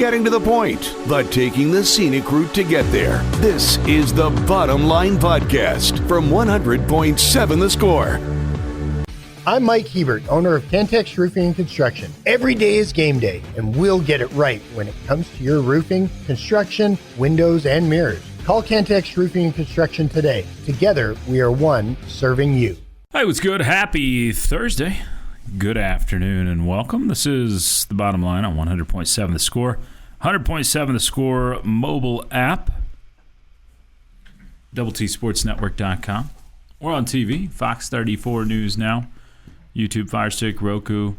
getting to the point, but taking the scenic route to get there. This is the Bottom Line Podcast from 100.7 The Score. I'm Mike Hebert, owner of Cantex Roofing and Construction. Every day is game day, and we'll get it right when it comes to your roofing, construction, windows, and mirrors. Call Cantex Roofing and Construction today. Together, we are one serving you. Hey, what's good? Happy Thursday. Good afternoon and welcome. This is The Bottom Line on 100.7 The Score. 100.7 The Score mobile app. TSportsNetwork.com. We're on TV, Fox 34 News Now. YouTube, Fire Stick, Roku,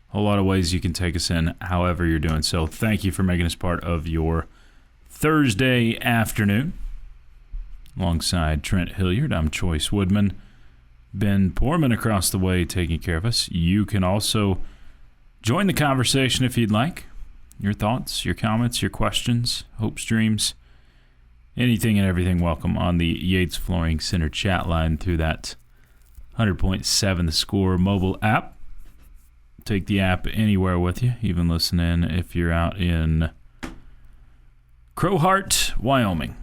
a whole lot of ways you can take us in however you're doing. So thank you for making us part of your Thursday afternoon. Alongside Trent Hilliard, I'm Chois Woodman. Ben Poorman across the way taking care of us. You can also join the conversation if you'd like. Your thoughts, your comments, your questions, hopes, dreams, anything and everything welcome on the Yates Flooring Center chat line through that 100.7 The Score mobile app. Take the app anywhere with you, even listen in if you're out in Crowheart, Wyoming.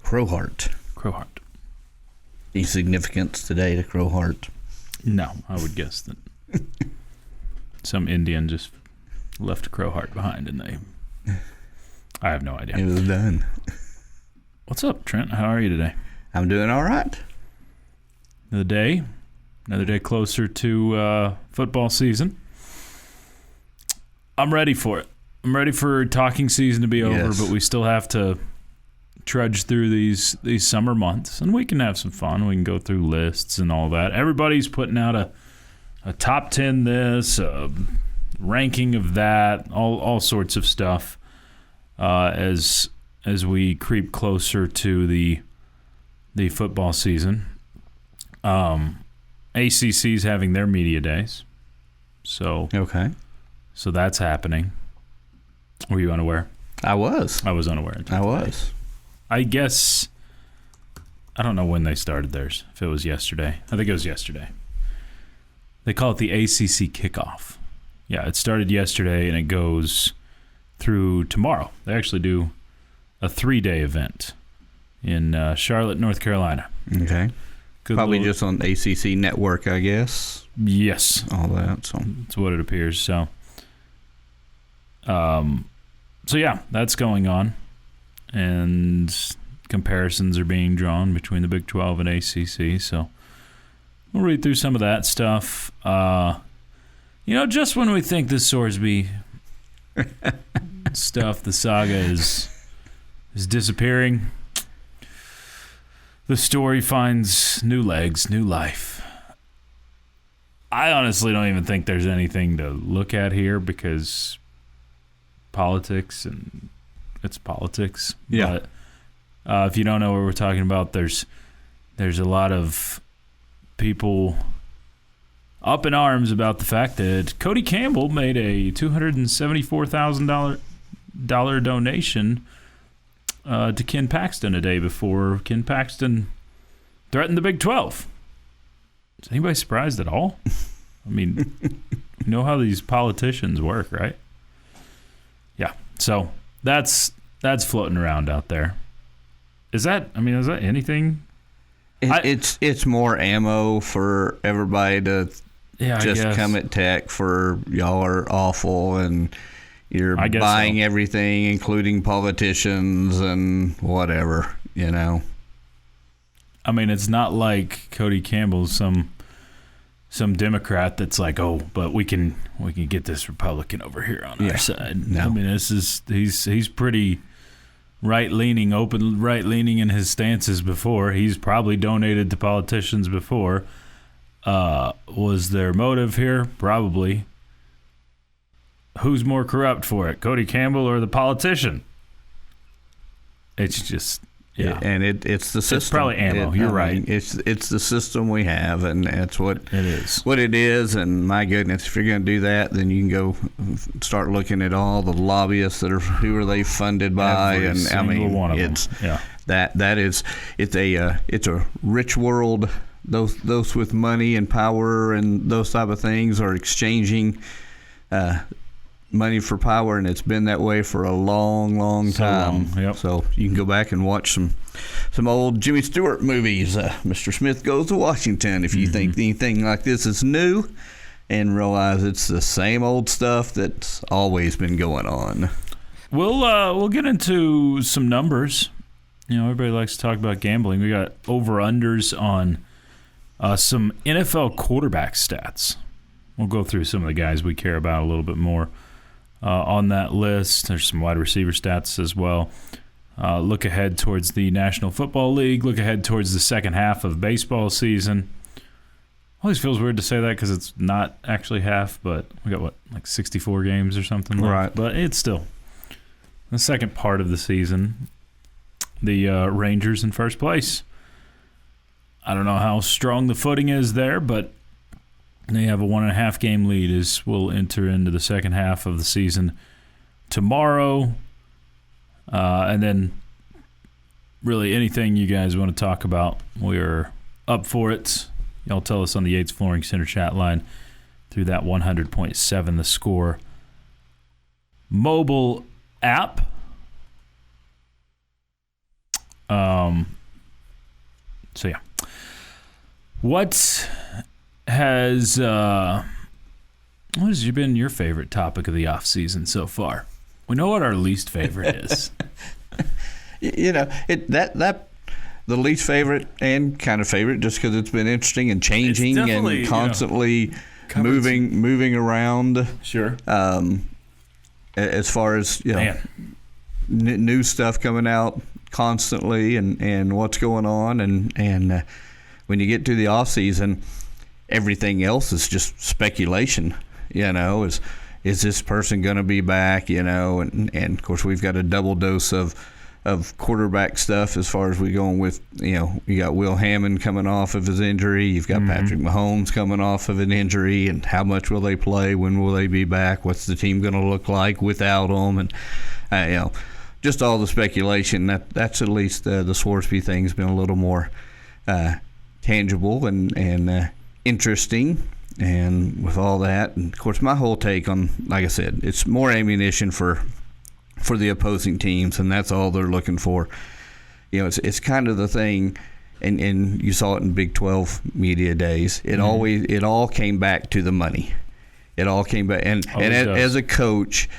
Crowheart. Any significance today to Crowheart? No, I would guess that some Indian just left Crowheart behind and I have no idea. It was done. What's up, Trent? How are you today? I'm doing all right. Another day closer to football season. I'm ready for it. I'm ready for talking season to be over, Yes. but we still have to trudge through these summer months, and we can have some fun. We can go through lists and all that. Everybody's putting out a top 10 this, a ranking of that, all sorts of stuff as we creep closer to the football season. ACC's having their media days. So that's happening. Were you unaware? I was unaware. I guess I don't know when they started theirs. If it was yesterday. I think it was yesterday. They call it the ACC kickoff. Yeah, it started yesterday and it goes through tomorrow. They actually do a 3-day event in Charlotte, North Carolina. Okay. Probably just on the ACC network, I guess. Yes. All that. So that's what it appears. So yeah, that's going on. And comparisons are being drawn between the Big 12 and ACC. So we'll read through some of that stuff. Just when we think the Sorsby stuff, the saga is disappearing, the story finds new legs, new life. I honestly don't even think there's anything to look at here because politics, and it's politics. Yeah. But if you don't know what we're talking about, there's a lot of people up in arms about the fact that Cody Campbell made a $274,000 donation to Ken Paxton a day before Ken Paxton threatened the Big 12. Is anybody surprised at all? I mean, you know how these politicians work, right? Yeah. So that's floating around out there. Is that anything? It's more ammo for everybody to come at tech for y'all are awful and you're buying everything, including politicians and whatever, I mean, it's not like Cody Campbell's some Democrat that's like, oh, but we can get this Republican over here on our side. No. I mean, he's pretty right-leaning in his stances before. He's probably donated to politicians before. Was there motive here? Probably. Who's more corrupt for it, Cody Campbell or the politician? It's just, yeah. And it's the system. It's probably ammo. You're right. It's the system we have, and that's what it is. What it is, and my goodness, if you're going to do that, then you can go start looking at all the lobbyists who are they funded by, Every single one of them. It's a rich world. Those with money and power and those type of things are exchanging money for power, and it's been that way for a long, long time. Yep. So you can go back and watch some old Jimmy Stewart movies. Mr. Smith Goes to Washington. If you think anything like this is new, and realize it's the same old stuff that's always been going on. We'll get into some numbers. Everybody likes to talk about gambling. We got over-unders on some NFL quarterback stats. We'll go through some of the guys we care about a little bit more on that list. There's some wide receiver stats as well. Look ahead towards the National Football League. Look ahead towards the second half of baseball season. Always feels weird to say that because it's not actually half, but we got, 64 games or something left? Right. But it's still the second part of the season. The Rangers in first place. I don't know how strong the footing is there, but they have a 1.5 game lead as we'll enter into the second half of the season tomorrow. And then really anything you guys want to talk about, we're up for it. Y'all tell us on the Yates Flooring Center chat line through that 100.7 The Score mobile app. So yeah, what has been your favorite topic of the off season so far? We know what our least favorite is. The least favorite and kind of favorite, just because it's been interesting and changing and constantly moving around. Sure. As far as new stuff coming out constantly and what's going on and when you get to the off season, everything else is just speculation. Is this person going to be back? And of course we've got a double dose of quarterback stuff as far as we going with. You got Will Hammond coming off of his injury. You've got Patrick Mahomes coming off of an injury, and how much will they play? When will they be back? What's the team going to look like without them? And just all the speculation. That's at least the Swarsby thing's been a little more tangible and interesting. And with all that, and of course my whole take on, like I said, it's more ammunition for the opposing teams, and that's all they're looking for. It's kind of the thing, and you saw it in Big 12 media days. It all came back to the money. It all came back, and as a coach,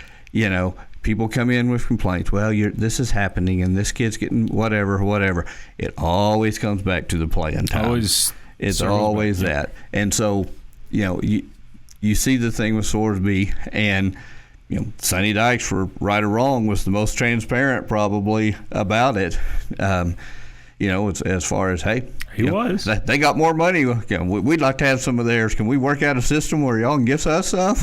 people come in with complaints. Well, this is happening, and this kid's getting whatever. It always comes back to the playing time. It's always that, and so you see the thing with Swarsby and. Sonny Dykes, for right or wrong, was the most transparent probably about it. It's as far as, hey, he was. They got more money. We'd like to have some of theirs. Can we work out a system where y'all can give us some?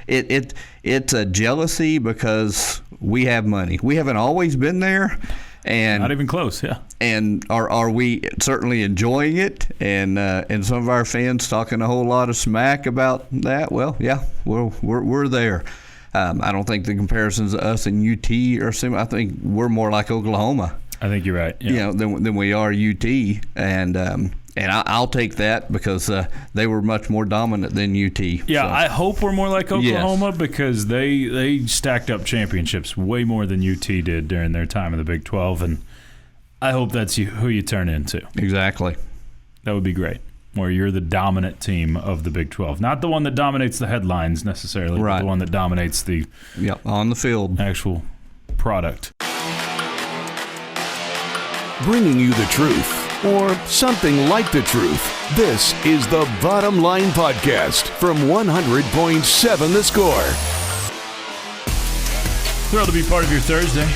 It's a jealousy because we have money. We haven't always been there. And not even close, yeah. And are we certainly enjoying it? And some of our fans talking a whole lot of smack about that. Well, yeah, we're there. I don't think the comparisons of us and UT are similar. I think we're more like Oklahoma. I think you're right. Yeah. Than we are UT, and I'll take that because they were much more dominant than UT. Yeah, so. I hope we're more like Oklahoma because they stacked up championships way more than UT did during their time in the Big 12, and I hope that's who you turn into. Exactly. That would be great, where you're the dominant team of the Big 12. Not the one that dominates the headlines necessarily, right. But the one that dominates the on the field actual product. Bringing you the truth, or something like the truth. This is the Bottom Line Podcast from 100.7 The Score. Thrilled to be part of your Thursday.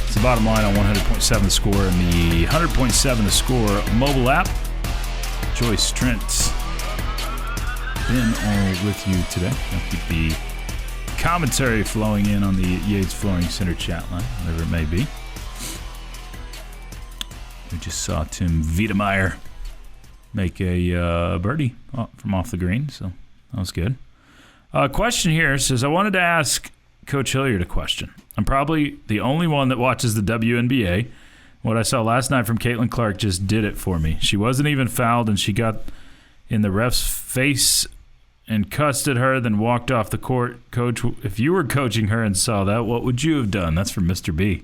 It's the Bottom Line on 100.7 The Score and the 100.7 The Score mobile app. Joyce Trent been all with you today. I'll keep the commentary flowing in on the Yates Flooring Center chat line, whatever it may be. We just saw Tim Wiedemeyer make a birdie from off the green, so that was good. Question here says, I wanted to ask Coach Hilliard a question. I'm probably the only one that watches the WNBA. What I saw last night from Caitlin Clark just did it for me. She wasn't even fouled, and she got in the ref's face and cussed at her, then walked off the court. Coach, if you were coaching her and saw that, what would you have done? That's from Mr. B.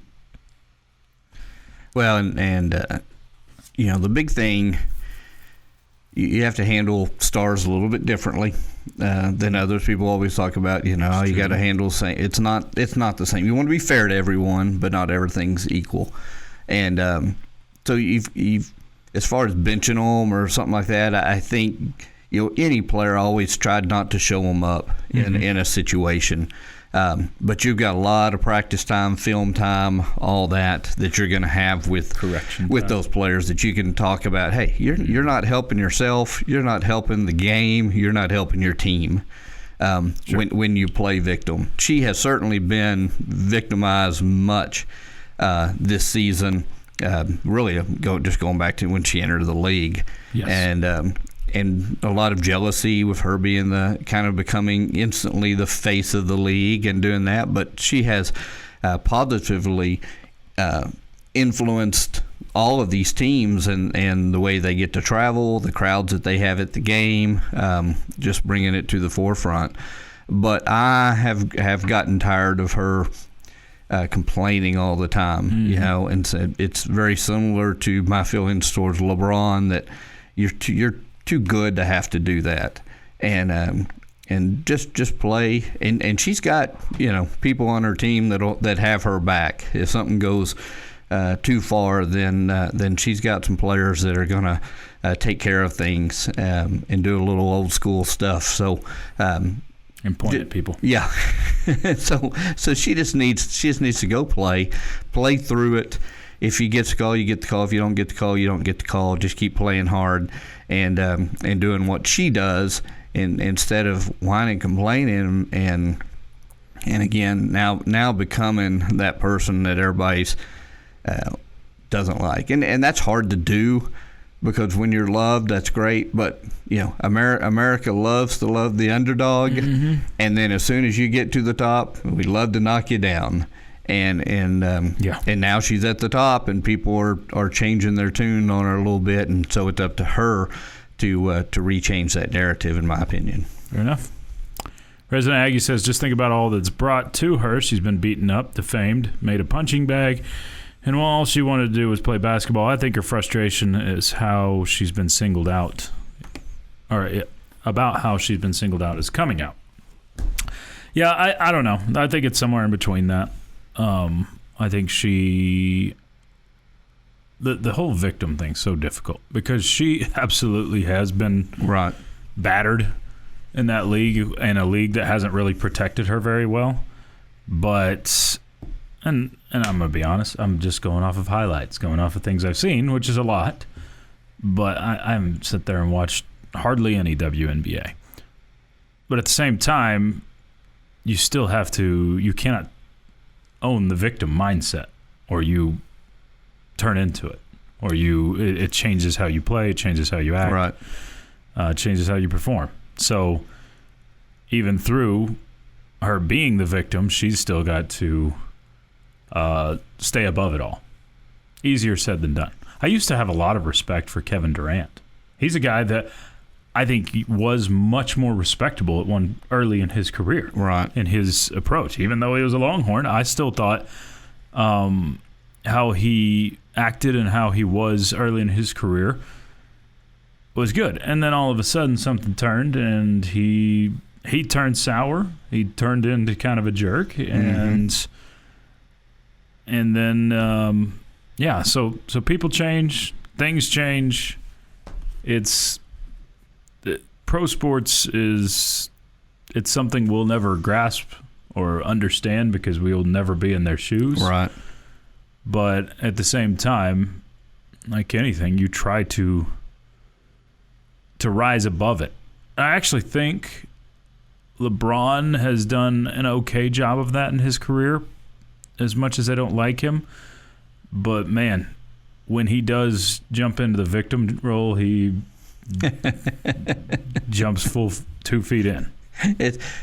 Well, and the big thing, you have to handle stars a little bit differently than others. People always talk about, you got to handle same. It's not the same. You want to be fair to everyone, but not everything's equal. And so you've as far as benching them or something like that, I think any player always tried not to show them up in a situation. But you've got a lot of practice time, film time, all that you're going to have with those players that you can talk about. Hey, you're not helping yourself. You're not helping the game. You're not helping your team when you play victim. She has certainly been victimized much this season. Really, just going back to when she entered the league, yes. And a lot of jealousy with her being becoming instantly the face of the league and doing that. But she has positively influenced all of these teams and the way they get to travel, the crowds that they have at the game, just bringing it to the forefront. But I have gotten tired of her complaining all the time, and so it's very similar to my feelings towards LeBron, that you're too good to have to do that, and just play. And she's got people on her team that have her back. If something goes too far, then she's got some players that are gonna take care of things and do a little old school stuff. So. And point at people. Yeah. so she just needs to go play through it. If you get the call, you get the call. If you don't get the call, you don't get the call. Just keep playing hard and doing what she does, and instead of whining, complaining, and again now becoming that person that everybody's doesn't like, and that's hard to do. Because when you're loved, that's great, but America loves to love the underdog, and then as soon as you get to the top, we love to knock you down, and now she's at the top, and people are changing their tune on her a little bit, and so it's up to her to rechange that narrative, in my opinion. Fair enough. Resident Aggie says, just think about all that's brought to her. She's been beaten up, defamed, made a punching bag. And while all she wanted to do was play basketball, I think her frustration is how she's been singled out, or about how she's been singled out is coming out. Yeah, I don't know. I think it's somewhere in between that. I think the whole victim thing's so difficult because she absolutely has been battered in that league, in a league that hasn't really protected her very well. But... And I'm going to be honest, I'm just going off of highlights, going off of things I've seen, which is a lot. But I haven't sit there and watched hardly any WNBA. But at the same time, you still have to, you cannot own the victim mindset, or you turn into it, or it changes how you play, it changes how you act, it changes how you perform. So even through her being the victim, she's still got to stay above it all. Easier said than done. I used to have a lot of respect for Kevin Durant. He's a guy that I think was much more respectable early in his career, in his approach. Even though he was a Longhorn, I still thought how he acted and how he was early in his career was good. And then all of a sudden something turned, and he turned sour. He turned into kind of a jerk, and then, so people change, things change. Pro sports it's something we'll never grasp or understand because we will never be in their shoes. Right. But at the same time, like anything, you try to rise above it. I actually think LeBron has done an okay job of that in his career, as much as I don't like him. But, man, when he does jump into the victim role, he jumps full 2 feet in.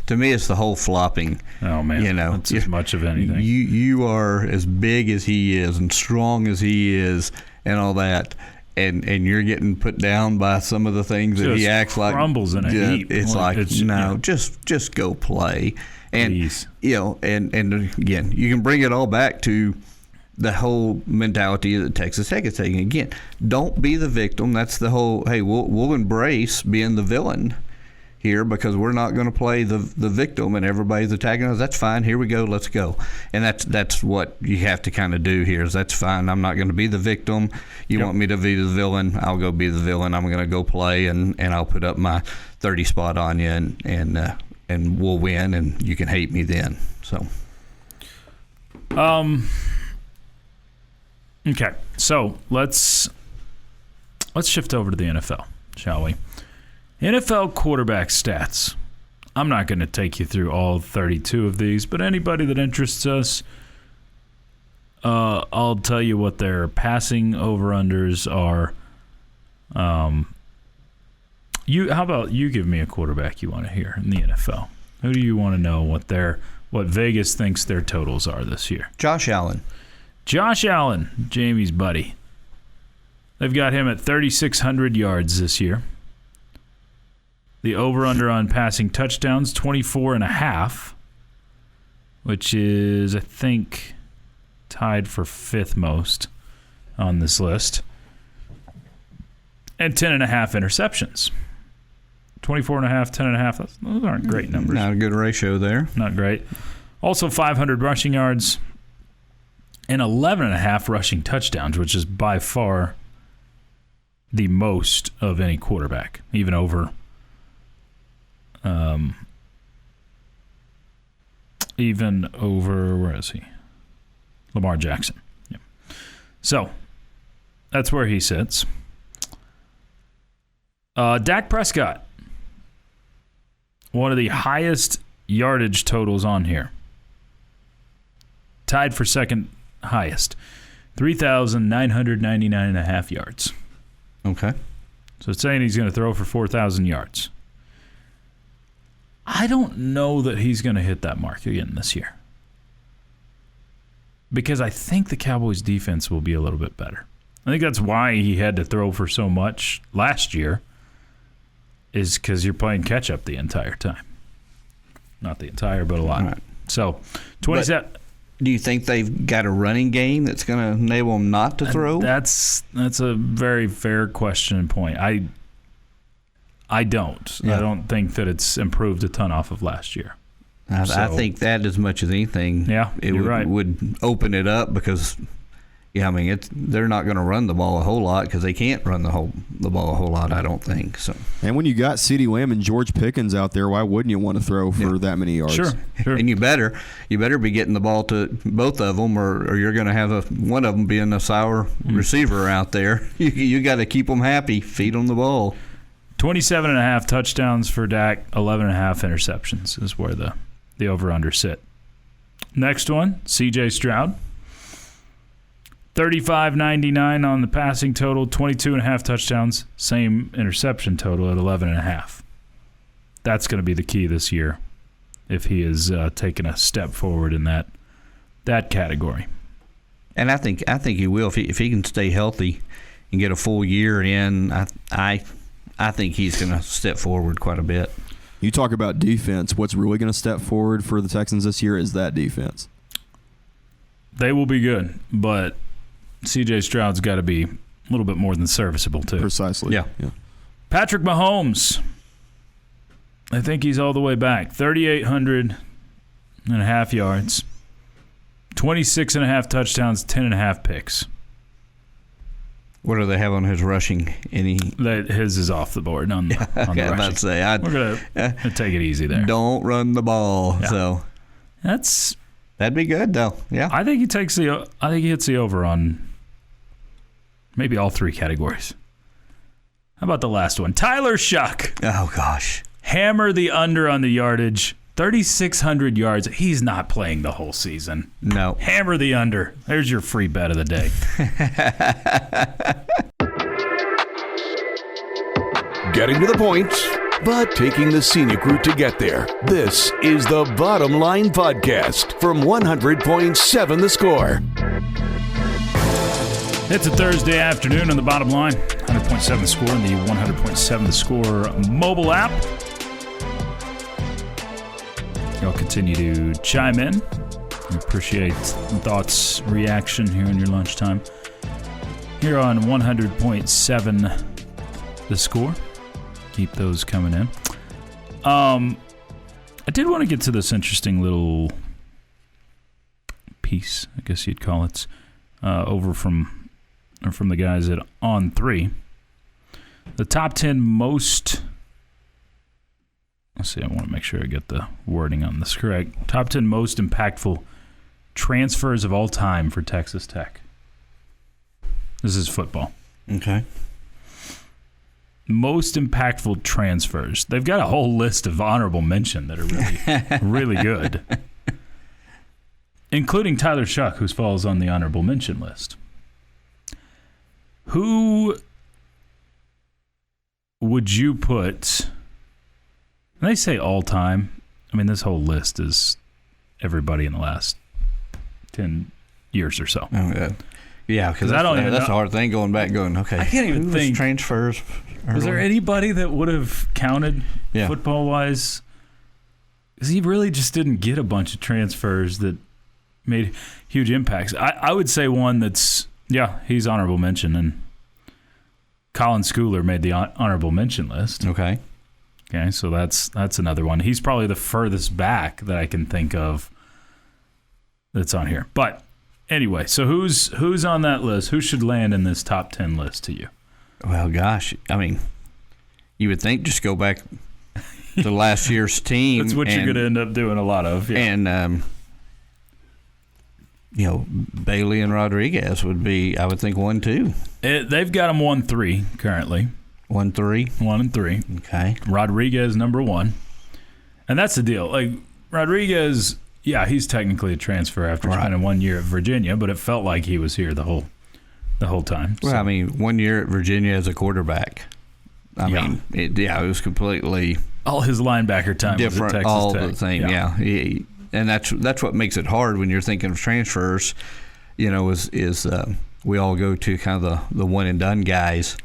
To me, it's the whole flopping. Oh, man, that's as much of anything. You are as big as he is and strong as he is and all that, and you're getting put down by some of the things that he acts like crumbles in a heap. It's just go play. And please. And again, you can bring it all back to the whole mentality that Texas Tech is taking. Again, don't be the victim. That's the whole, hey, we'll embrace being the villain here because we're not going to play the victim and everybody's attacking us. That's fine. Here we go. Let's go. And that's what you have to kind of do here is that's fine. I'm not going to be the victim. You want me to be the villain? I'll go be the villain. I'm going to go play and I'll put up my 30 spot on you and we'll win and you can hate me then. So. Okay. So let's shift over to the NFL, shall we? NFL quarterback stats. I'm not going to take you through all 32 of these, but anybody that interests us, I'll tell you what their passing over-unders are. How about you give me a quarterback you want to hear in the NFL? Who do you want to know what Vegas thinks their totals are this year? Josh Allen. Josh Allen, Jamie's buddy. They've got him at 3,600 yards this year. The over-under on passing touchdowns, 24.5, which is, I think, tied for fifth most on this list. And 10.5 interceptions. 24.5, 10.5, those aren't great numbers. Not a good ratio there. Not great. Also 500 rushing yards and 11.5 rushing touchdowns, which is by far the most of any quarterback, even over where is he? Lamar Jackson. Yeah. So that's where he sits. Dak Prescott, one of the highest yardage totals on here. Tied for second highest. 3,999.5 yards. Okay. So it's saying he's going to throw for 4,000 yards. I don't know that he's going to hit that mark again this year. Because I think the Cowboys' defense will be a little bit better. I think that's why he had to throw for so much last year, is because you're playing catch-up the entire time. Not the entire, but a lot. Right. So, 27. Do you think they've got a running game that's going to enable them not to throw? That's a very fair question and point. I don't. Yeah. I don't think that it's improved a ton off of last year. I think that as much as anything, would open it up because, they're not going to run the ball a whole lot because they can't run the ball a whole lot, I don't think. So. And when you got CeeDee Lamb and George Pickens out there, why wouldn't you want to throw for that many yards? Sure. And you better be getting the ball to both of them, or you're going to have one of them being a sour receiver out there. You got to keep them happy, feed them the ball. 27.5 touchdowns for Dak, 11.5 interceptions is where the over-under sit. Next one, C.J. Stroud. 35.99 on the passing total, 22.5 touchdowns, same interception total at 11.5. That's going to be the key this year if he is taking a step forward in that category. And I think he will if he can stay healthy and get a full year in. I think he's going to step forward quite a bit. You talk about defense. What's really going to step forward for the Texans this year is that defense. They will be good, but C.J. Stroud's got to be a little bit more than serviceable, too. Precisely. Yeah. Patrick Mahomes. I think he's all the way back. 3,800.5 yards, 26.5 touchdowns, 10.5 picks. What do they have on his rushing? His is off the board on the rushing. I'm about to say, we're gonna take it easy there. Don't run the ball. Yeah. So that'd be good though. Yeah, I think he hits the over on maybe all three categories. How about the last one? Tyler Shuck. Oh gosh, hammer the under on the yardage. 3,600 yards. He's not playing the whole season. No. Hammer the under. There's your free bet of the day. Getting to the point, but taking the scenic route to get there. This is the Bottom Line Podcast from 100.7 The Score. It's a Thursday afternoon on the Bottom Line. 100.7 The Score and the 100.7 The Score mobile app. Y'all continue to chime in. We appreciate thoughts, reaction here in your lunchtime. Here on 100.7 The Score. Keep those coming in. I did want to get to this interesting little piece, I guess you'd call it, over from the guys at On 3. The top 10 most... Let's see, I want to make sure I get the wording on this correct. Top 10 most impactful transfers of all time for Texas Tech. This is football. Okay. Most impactful transfers. They've got a whole list of honorable mention that are really, really good. Including Tyler Shuck, who falls on the honorable mention list. Who would you put... When they say all time, I mean, this whole list is everybody in the last 10 years or so. Oh, yeah. Yeah, because that's a hard thing going back going, okay. I can't even think. Transfers. Was there anybody that would have counted football-wise? Because he really just didn't get a bunch of transfers that made huge impacts. I would say one that's, he's honorable mention, and Colin Schooler made the honorable mention list. Okay, so that's another one. He's probably the furthest back that I can think of that's on here. But anyway, so who's on that list? Who should land in this top 10 list to you? Well, gosh, I mean, you would think just go back to last year's team. That's what you're going to end up doing a lot of. Yeah. And, Bailey and Rodriguez would be, I would think, 1-2. They've got them 1-3 currently. 1-3? 1-3. Okay. Rodriguez, number 1. And that's the deal. Like, Rodriguez, he's technically a transfer after spending 1 year at Virginia, but it felt like he was here the whole time. Well, I mean, 1 year at Virginia as a quarterback. I mean, it was completely all his linebacker time different. Was at Texas all Tech. The thing, and that's what makes it hard when you're thinking of transfers. Is we all go to kind of the one and done guys.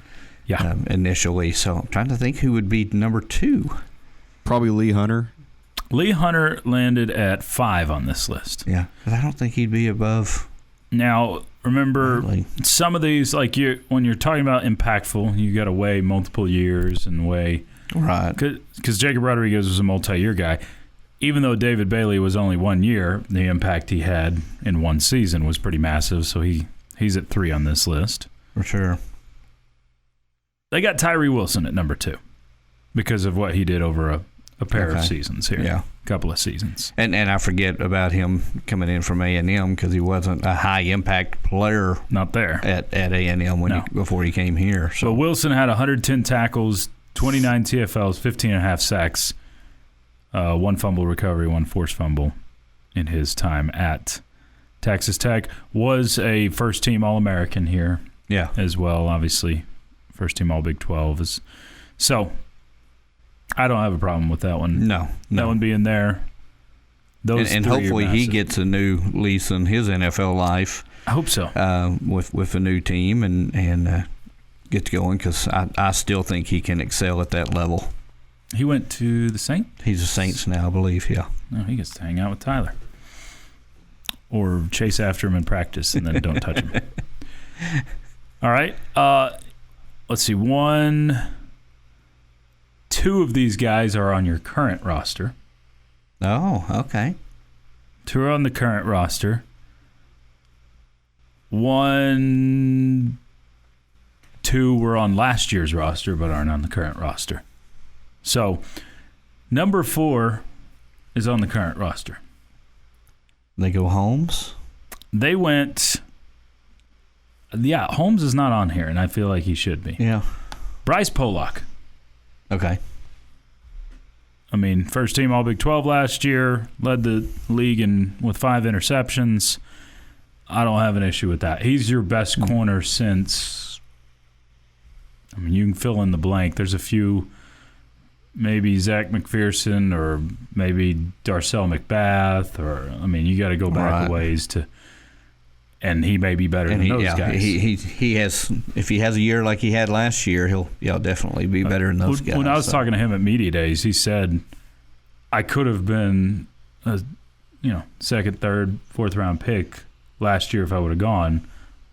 Initially. So I'm trying to think who would be number 2. Probably Lee Hunter. Lee Hunter landed at 5 on this list. Yeah, because I don't think he'd be above. Now, remember, some of these, like when you're talking about impactful, you got to weigh multiple years and weigh. Right. Because Jacob Rodriguez was a multi-year guy. Even though David Bailey was only 1 year, the impact he had in one season was pretty massive. So he's at 3 on this list. For sure. They got Tyree Wilson at number 2 because of what he did over a pair of seasons here. Yeah. A couple of seasons. And I forget about him coming in from A&M because he wasn't a high-impact player. Not there. At A&M before he came here. So Wilson had 110 tackles, 29 TFLs, 15.5 sacks, 1 fumble recovery, 1 forced fumble in his time at Texas Tech. Was a first-team All-American here as well, obviously. First-team All-Big 12. So I don't have a problem with that one. No. That one being there. And hopefully he gets a new lease on his NFL life. I hope so. With a new team and gets going because I still think he can excel at that level. He went to the Saints? He's a Saints now, I believe, No, he gets to hang out with Tyler. Or chase after him in practice and then don't touch him. All right. Let's see. 2 of these guys are on your current roster. Oh, okay. 2 are on the current roster. 1, 2 were on last year's roster but aren't on the current roster. So, number 4 is on the current roster. They go Holmes? They went... Holmes is not on here, and I feel like he should be. Yeah. Bryce Pollock. Okay. I mean, first team All-Big 12 last year, led the league with 5 interceptions. I don't have an issue with that. He's your best corner since, I mean, you can fill in the blank. There's a few, maybe Zach McPherson or maybe Darcel McBath, or, I mean, you got to go back a ways to. And he may be better than those guys. He has. If he has a year like he had last year, he'll definitely be better than those guys. When I was talking to him at media days, he said, "I could have been a second, third, fourth round pick last year if I would have gone,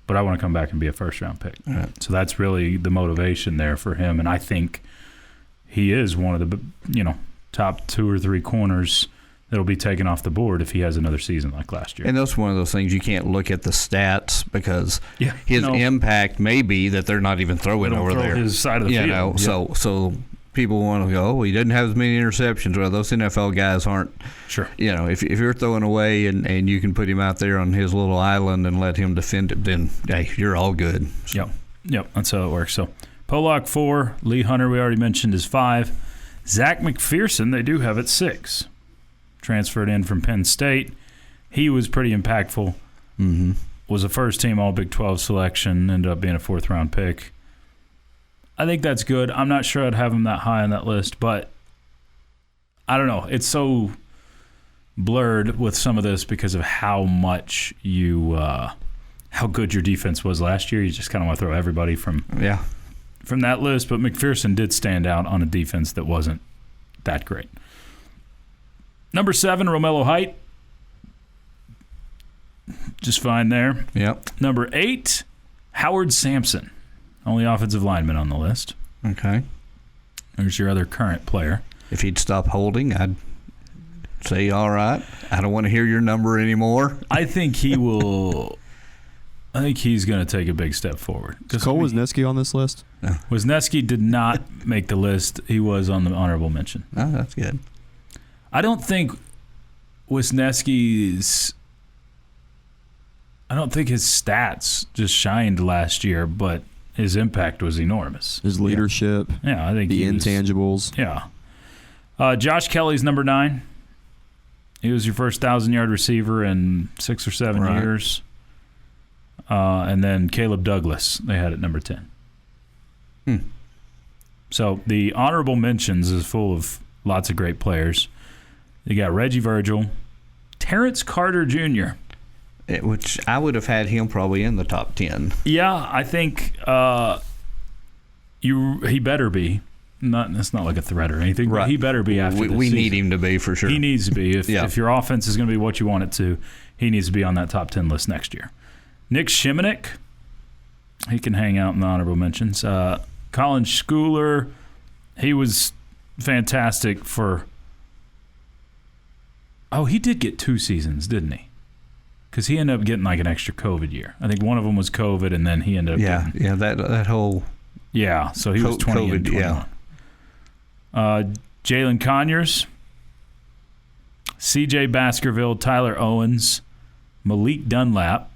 but I want to come back and be a first round pick." Right. So that's really the motivation there for him, and I think he is one of the top 2 or 3 corners that'll be taken off the board if he has another season like last year. And that's one of those things you can't look at the stats because his impact may be that they're not even throwing over there. His side of the field. So people want to go, he doesn't have as many interceptions. Well, those NFL guys aren't. Sure. If you're throwing away and you can put him out there on his little island and let him defend it, then hey, you're all good. So. Yep. That's how it works. So Pollock 4, Lee Hunter we already mentioned is 5. Zach McPherson they do have at 6. Transferred in from Penn State. He was pretty impactful. Mm-hmm. Was a first-team All-Big 12 selection. Ended up being a fourth-round pick. I think that's good. I'm not sure I'd have him that high on that list, but I don't know. It's so blurred with some of this because of how much how good your defense was last year. You just kind of want to throw everybody from that list, but McPherson did stand out on a defense that wasn't that great. Number 7, Romello Height. Just fine there. Yep. Number 8, Howard Sampson. Only offensive lineman on the list. Okay. There's your other current player. If he'd stop holding, I'd say, all right, I don't want to hear your number anymore. I think he will. I think he's going to take a big step forward. Is Cole Wisniewski on this list? No. Wisniewski did not make the list. He was on the honorable mention. Oh, that's good. I don't think Wisniewski's. I don't think his stats just shined last year, but his impact was enormous. His leadership. Yeah, I think the intangibles. Yeah. Josh Kelly's number 9. He was your first 1,000-yard receiver in 6 or 7 years. And then Caleb Douglas, they had at number 10. So the honorable mentions is full of lots of great players. You got Reggie Virgil, Terrence Carter Jr., which I would have had him probably in the top 10. Yeah, I think he better be. It's not like a threat or anything, but he better be after this We season. need him to be for sure. He needs to be. If your offense is going to be what you want it to, he needs to be on that top 10 list next year. Nick Shimonek, he can hang out in the honorable mentions. Colin Schooler, he was fantastic for... Oh, he did get 2 seasons, didn't he? Because he ended up getting like an extra COVID year. I think one of them was COVID, and then he ended up getting... Yeah, that whole... Yeah, so he was 20 COVID, and 21. Jalen Conyers, C.J. Baskerville, Tyler Owens, Malik Dunlap,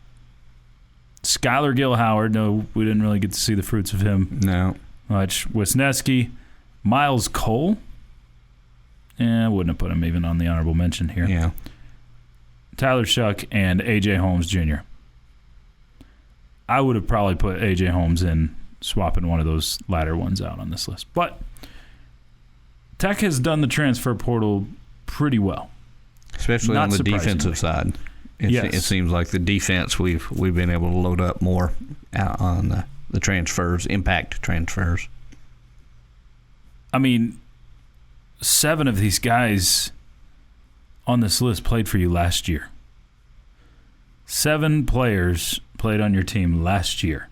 Skylar Gill Howard. No, we didn't really get to see the fruits of him No. much. Wisniewski, Miles Cole. I wouldn't have put him even on the honorable mention here. Yeah. Tyler Shuck and A.J. Holmes Jr. I would have probably put A.J. Holmes in, swapping one of those latter ones out on this list. But Tech has done the transfer portal pretty well. Especially on the defensive side. It seems like the defense we've been able to load up more out on the transfers, impact transfers. I mean, 7 of these guys on this list played for you last year. 7 players played on your team last year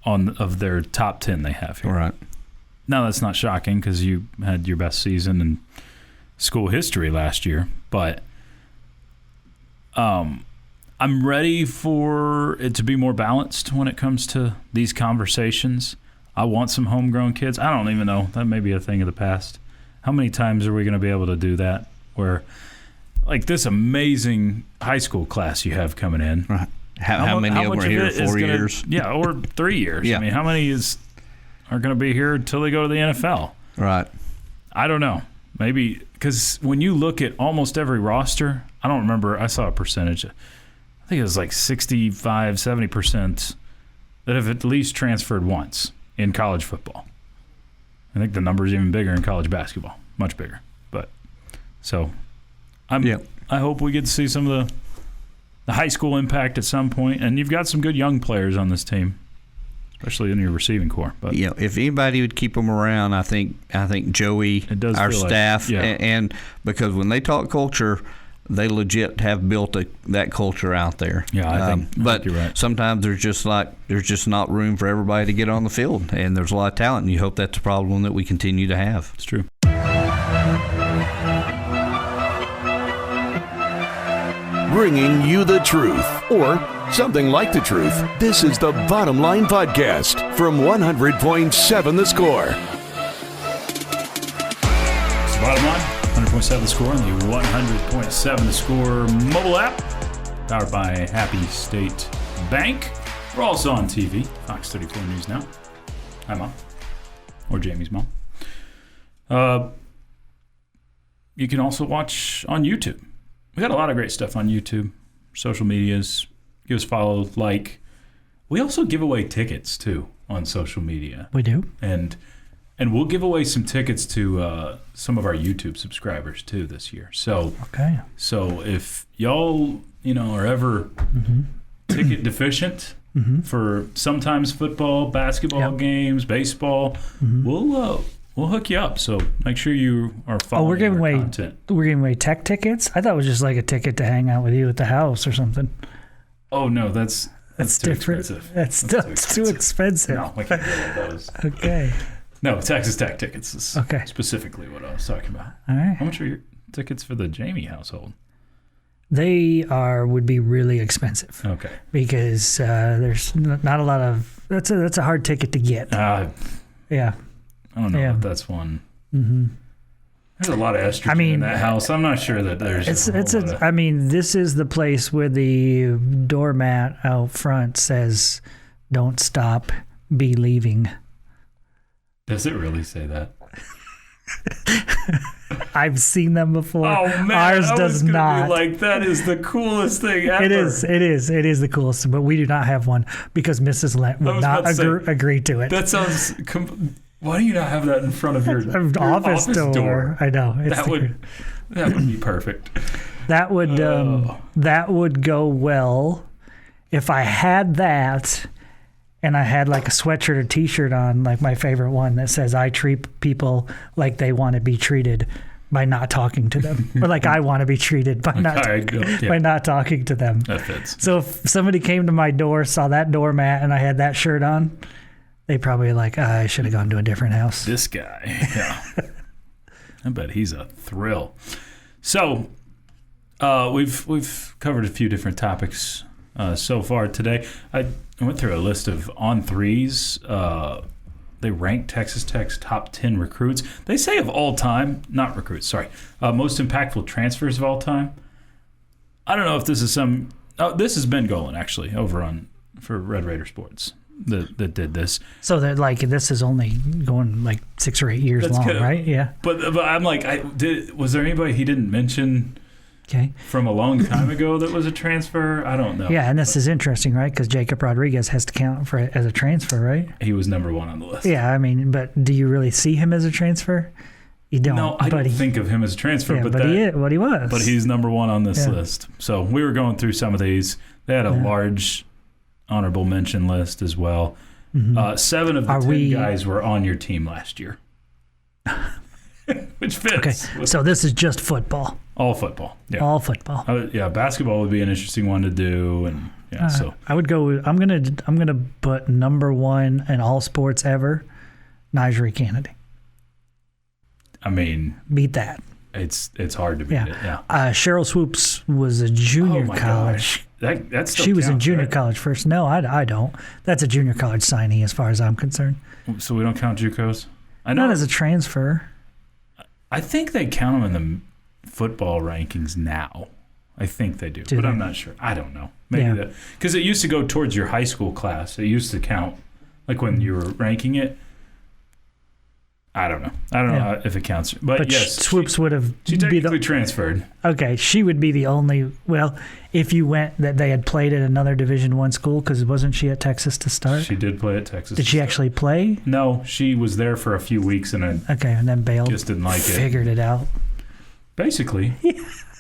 of their top 10 they have here. Right. Now, that's not shocking because you had your best season in school history last year, but I'm ready for it to be more balanced when it comes to these conversations. I want some homegrown kids. I don't even know. That may be a thing of the past. How many times are we going to be able to do that where, like, this amazing high school class you have coming in? Right. How many of them are here 4 years? Yeah, or 3 years. Yeah. I mean, how many are going to be here until they go to the NFL? Right. I don't know. Maybe because when you look at almost every roster, I don't remember. I saw a percentage. I think it was like 65, 70% that have at least transferred once in college football. I think the number is even bigger in college basketball, much bigger. But so I hope we get to see some of the high school impact at some point, and you've got some good young players on this team, especially in your receiving core. But if anybody would keep them around, I think Joey, our staff, and because when they talk culture, they legit have built that culture out there. Yeah, I think you're right. Sometimes there's just not room for everybody to get on the field, and there's a lot of talent, and you hope that's a problem that we continue to have. It's true. Bringing you the truth, or something like the truth. This is the Bottom Line Podcast from 100.7 The Score. It's the Bottom Line, 100.7 The Score, and the 100.7 The Score mobile app, powered by Happy State Bank. We're also on TV, Fox 34 News Now. Hi, Mom. Or Jamie's mom. You can also watch on YouTube. We got a lot of great stuff on YouTube, social medias. Give us a follow, like. We also give away tickets, too, on social media. We do. And we'll give away some tickets to some of our YouTube subscribers, too, this year. So if y'all, are ever ticket deficient for sometimes football, basketball games, baseball, we'll hook you up. So make sure you are following our content. We're giving away tech tickets? I thought it was just like a ticket to hang out with you at the house or something. Oh, no, that's too different. Expensive. That's too expensive. No, we can't do those. Okay. No, Texas Tech tickets is specifically what I was talking about. All right. How much are your tickets for the Jamie household? They would be really expensive. Okay. Because there's not a lot of that's a hard ticket to get. Yeah. I don't know if that's one. Mm-hmm. There's a lot of estrogen in that house. I'm not sure that there's. This is the place where the doormat out front says, "Don't stop, be leaving." Does it really say that? I've seen them before. Oh man, ours does not. That is the coolest thing ever. It is the coolest, but we do not have one because Mrs. Lent would not agree to it. That sounds. Why do you not have that in front of your office door? I know. That would be perfect. That would go well if I had that and I had like a sweatshirt or t-shirt on, like my favorite one that says I treat people like they want to be treated by not talking to them. Or like I want to be treated by not talking to them. That fits. So if somebody came to my door, saw that doormat and I had that shirt on, they probably I should have gone to a different house. This guy, yeah. I bet he's a thrill. So we've covered a few different topics so far today. I went through a list of on-threes. They ranked Texas Tech's top 10 recruits. They say of all time, not recruits, sorry, most impactful transfers of all time. I don't know if this is this is Ben Golan, actually, over for Red Raider Sports. That did this. So that this is only going 6 or 8 years long, right? Yeah. But I'm was there anybody he didn't mention from a long time ago that was a transfer? I don't know. Yeah, and this is interesting, right? Because Jacob Rodriguez has to count for it as a transfer, right? He was number 1 on the list. Yeah, but do you really see him as a transfer? You don't. No, I don't think of him as a transfer. Yeah, but he was. But he's number 1 on this list. So we were going through some of these. They had a large honorable mention list as well. Mm-hmm. 7 of the 10 guys were on your team last year, which fits. Okay, so this is just football. All football. Yeah. All football. Basketball would be an interesting one to do, and so I would go. I'm gonna put number 1 in all sports ever, Najee Kennedy. I mean, beat that. It's hard to beat it. Yeah. Cheryl Swoops was a junior college. She was in junior college first. No, I don't. That's a junior college signee as far as I'm concerned. So we don't count JUCOs? Not as a transfer. I think they count them in the football rankings now. I think they do, but I'm not sure. I don't know. Maybe because it used to go towards your high school class. It used to count when you were ranking it. I don't know if it counts. But yes, Swoops would have. She technically transferred. Okay, she would be the only. Well, if you went that they had played at another Division I school, because wasn't she at Texas to start? She did play at Texas. Did she actually play? No, she was there for a few weeks and then and then bailed. Just didn't like it. Figured it out. Basically.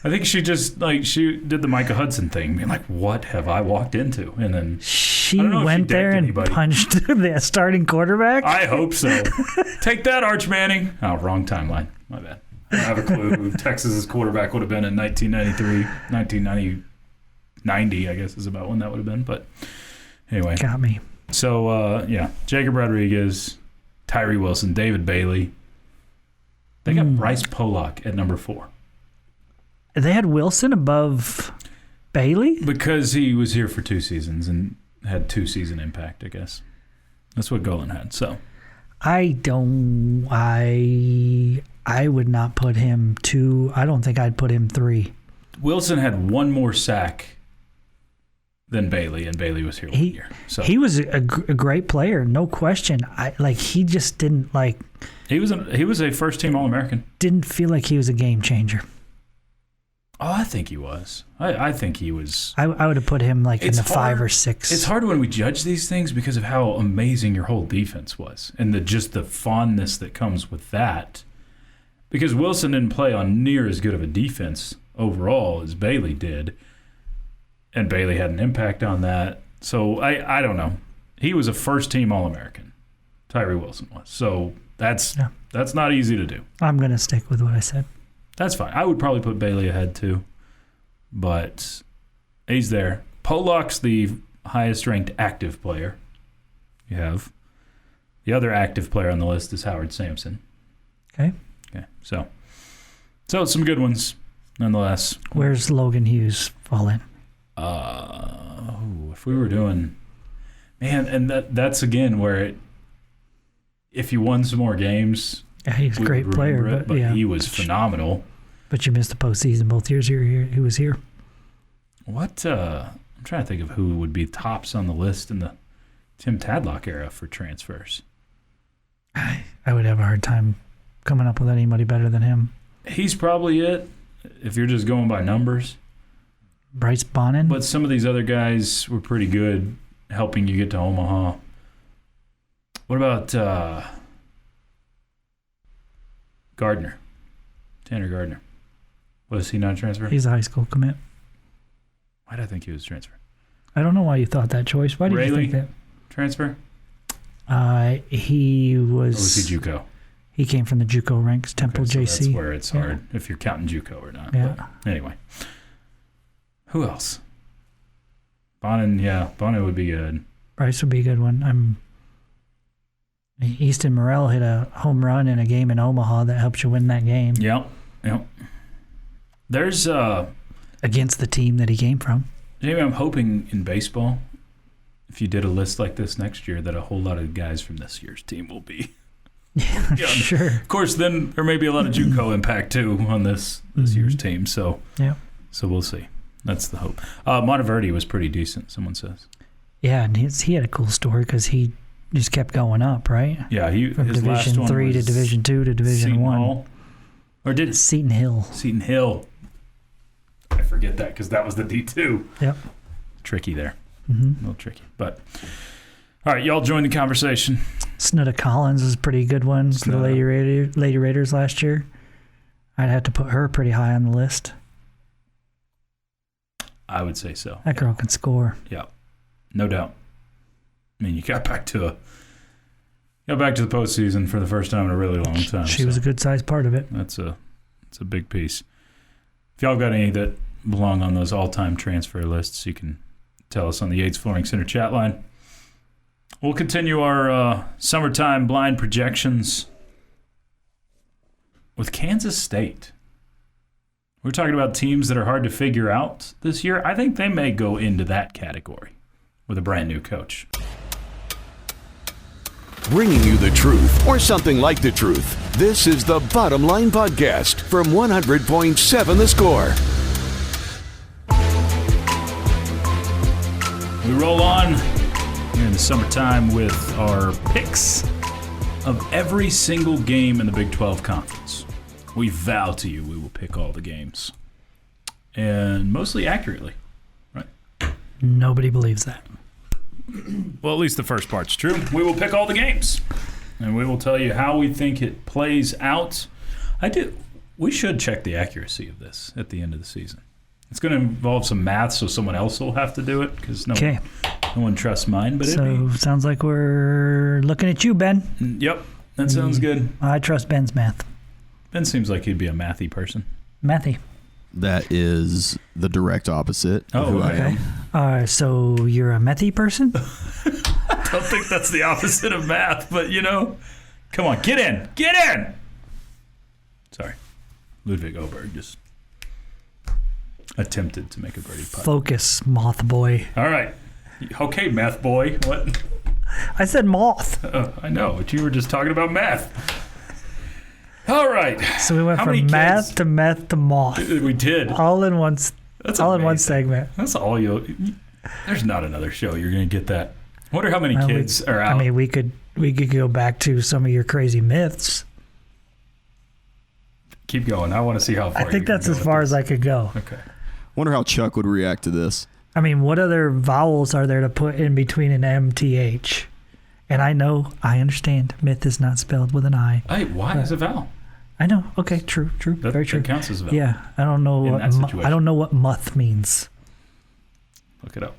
I think she just, she did the Micah Hudson thing, being like, what have I walked into? And then she went there and punched the starting quarterback? I hope so. Take that, Arch Manning. Oh, wrong timeline. My bad. I don't have a clue who Texas's quarterback would have been in 1993, 90, I guess is about when that would have been. But anyway. Got me. So, Jacob Rodriguez, Tyree Wilson, David Bailey. They got Bryce Pollock at number 4. They had Wilson above Bailey? Because he was here for 2 seasons and had 2-season impact, I guess. That's what Golan had. So I would not put him 2. I don't think I'd put him 3. Wilson had 1 more sack than Bailey, and Bailey was here 1 year. So he was a great player, no question. He just didn't He was a first-team All-American. Didn't feel like he was a game changer. Oh, I think he was. I think he was. I would have put him in the 5 or 6. It's hard when we judge these things because of how amazing your whole defense was and the fondness that comes with that. Because Wilson didn't play on near as good of a defense overall as Bailey did, and Bailey had an impact on that. So I don't know. He was a first-team All-American. Tyree Wilson was. So that's not easy to do. I'm going to stick with what I said. That's fine. I would probably put Bailey ahead too, but he's there. Pollock's the highest-ranked active player you have. The other active player on the list is Howard Sampson. Okay. So some good ones nonetheless. Where's Logan Hughes fall in? If we were doing, and that's again where if you won some more games. Yeah, he's a great player, but he was phenomenal. But you missed the postseason both years he was here. What? I'm trying to think of who would be tops on the list in the Tim Tadlock era for transfers. I would have a hard time coming up with anybody better than him. He's probably it, if you're just going by numbers. Bryce Bonin. But some of these other guys were pretty good helping you get to Omaha. What about Gardner? Tanner Gardner. Was he not a transfer? He's a high school commit. Why did I think he was a transfer? I don't know why you thought that, Choice. Why did you think that? Transfer? He was... Or was he JUCO? He came from the JUCO ranks, Temple JC. That's where it's hard, if you're counting JUCO or not. Yeah. But anyway. Who else? Bonin would be good. Bryce would be a good one. Easton Morrell hit a home run in a game in Omaha that helped you win that game. Yep. There's against the team that he came from. Jamie, I'm hoping in baseball, if you did a list like this next year, that a whole lot of guys from this year's team will be. Yeah, sure. Of course, then there may be a lot of JUCO impact too on this year's team. So we'll see. That's the hope. Monteverdi was pretty decent, someone says. Yeah, and he had a cool story because he just kept going up, right? Yeah, from his last Division one 3 to Division 2 to Division Seton 1. Hall. Or did it? Seton Hill. Seton Hill. I forget that because that was the D2. Yep. Tricky there. Mm-hmm. A little tricky. But, all right, y'all join the conversation. Snutta Collins is a pretty good one for the Lady Raiders last year. I'd have to put her pretty high on the list. I would say so. That girl can score. Yeah, no doubt. I mean, you got back to the postseason for the first time in a really long time. She was a good-sized part of it. It's a big piece. If y'all got any that belong on those all-time transfer lists, you can tell us on the Yates Flooring Center chat line. We'll continue our summertime blind projections with Kansas State. We're talking about teams that are hard to figure out this year. I think they may go into that category with a brand new coach. Bringing you the truth, or something like the truth. This is the Bottom Line Podcast from 100.7 The Score. We roll on here in the summertime with our picks of every single game in the Big 12 Conference. We vow to you we will pick all the games. And mostly accurately, right? Nobody believes that. Well, at least the first part's true. We will pick all the games. And we will tell you how we think it plays out. We should check the accuracy of this at the end of the season. It's going to involve some math, so someone else will have to do it because no one trusts mine. But sounds like we're looking at you, Ben. Yep, that sounds good. I trust Ben's math. Ben seems like he'd be a mathy person. Mathy. That is the direct opposite of who I am. So you're a methy person? I don't think that's the opposite of math, but come on, get in. Sorry, Ludwig Oberg just attempted to make a birdie putt. Focus, moth boy. All right. Okay, math boy. What? I said moth. I know, but you were just talking about math. All right. So we went from math to meth to moth. We did. All in one segment. That's all there's not another show you're going to get that. I wonder how many kids are out. I mean, we could go back to some of your crazy myths. Keep going. I want to see how far. I think that's as far as I could go. Okay. Wonder how Chuck would react to this. I mean, what other vowels are there to put in between an MTH? And I understand. Myth is not spelled with an I. Hey, why is a vowel? I know. Okay, true. Very true. That counts as a vowel. Yeah, I don't know what muth means. Look it up.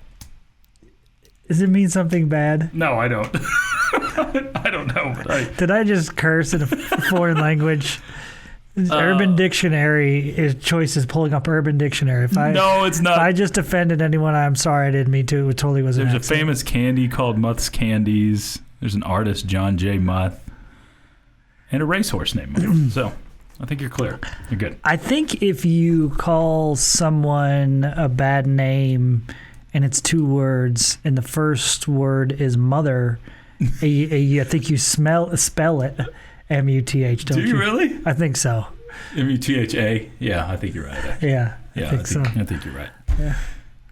Does it mean something bad? No, I don't. I don't know. But Did I just curse in a foreign language? Urban Dictionary Choice is pulling up Urban Dictionary. No, it's not. If I just offended anyone, I'm sorry. I didn't mean to. It totally was. There's a famous candy called Muth's Candies. There's an artist, John J. Muth, and a racehorse named Muth. So I think you're clear. You're good. I think if you call someone a bad name and it's 2 words and the first word is mother, I think you spell it M-U-T-H, don't you? Do you really? I think so. M-U-T-H-A? Yeah, I think you're right. Yeah, I think you're right. Yeah.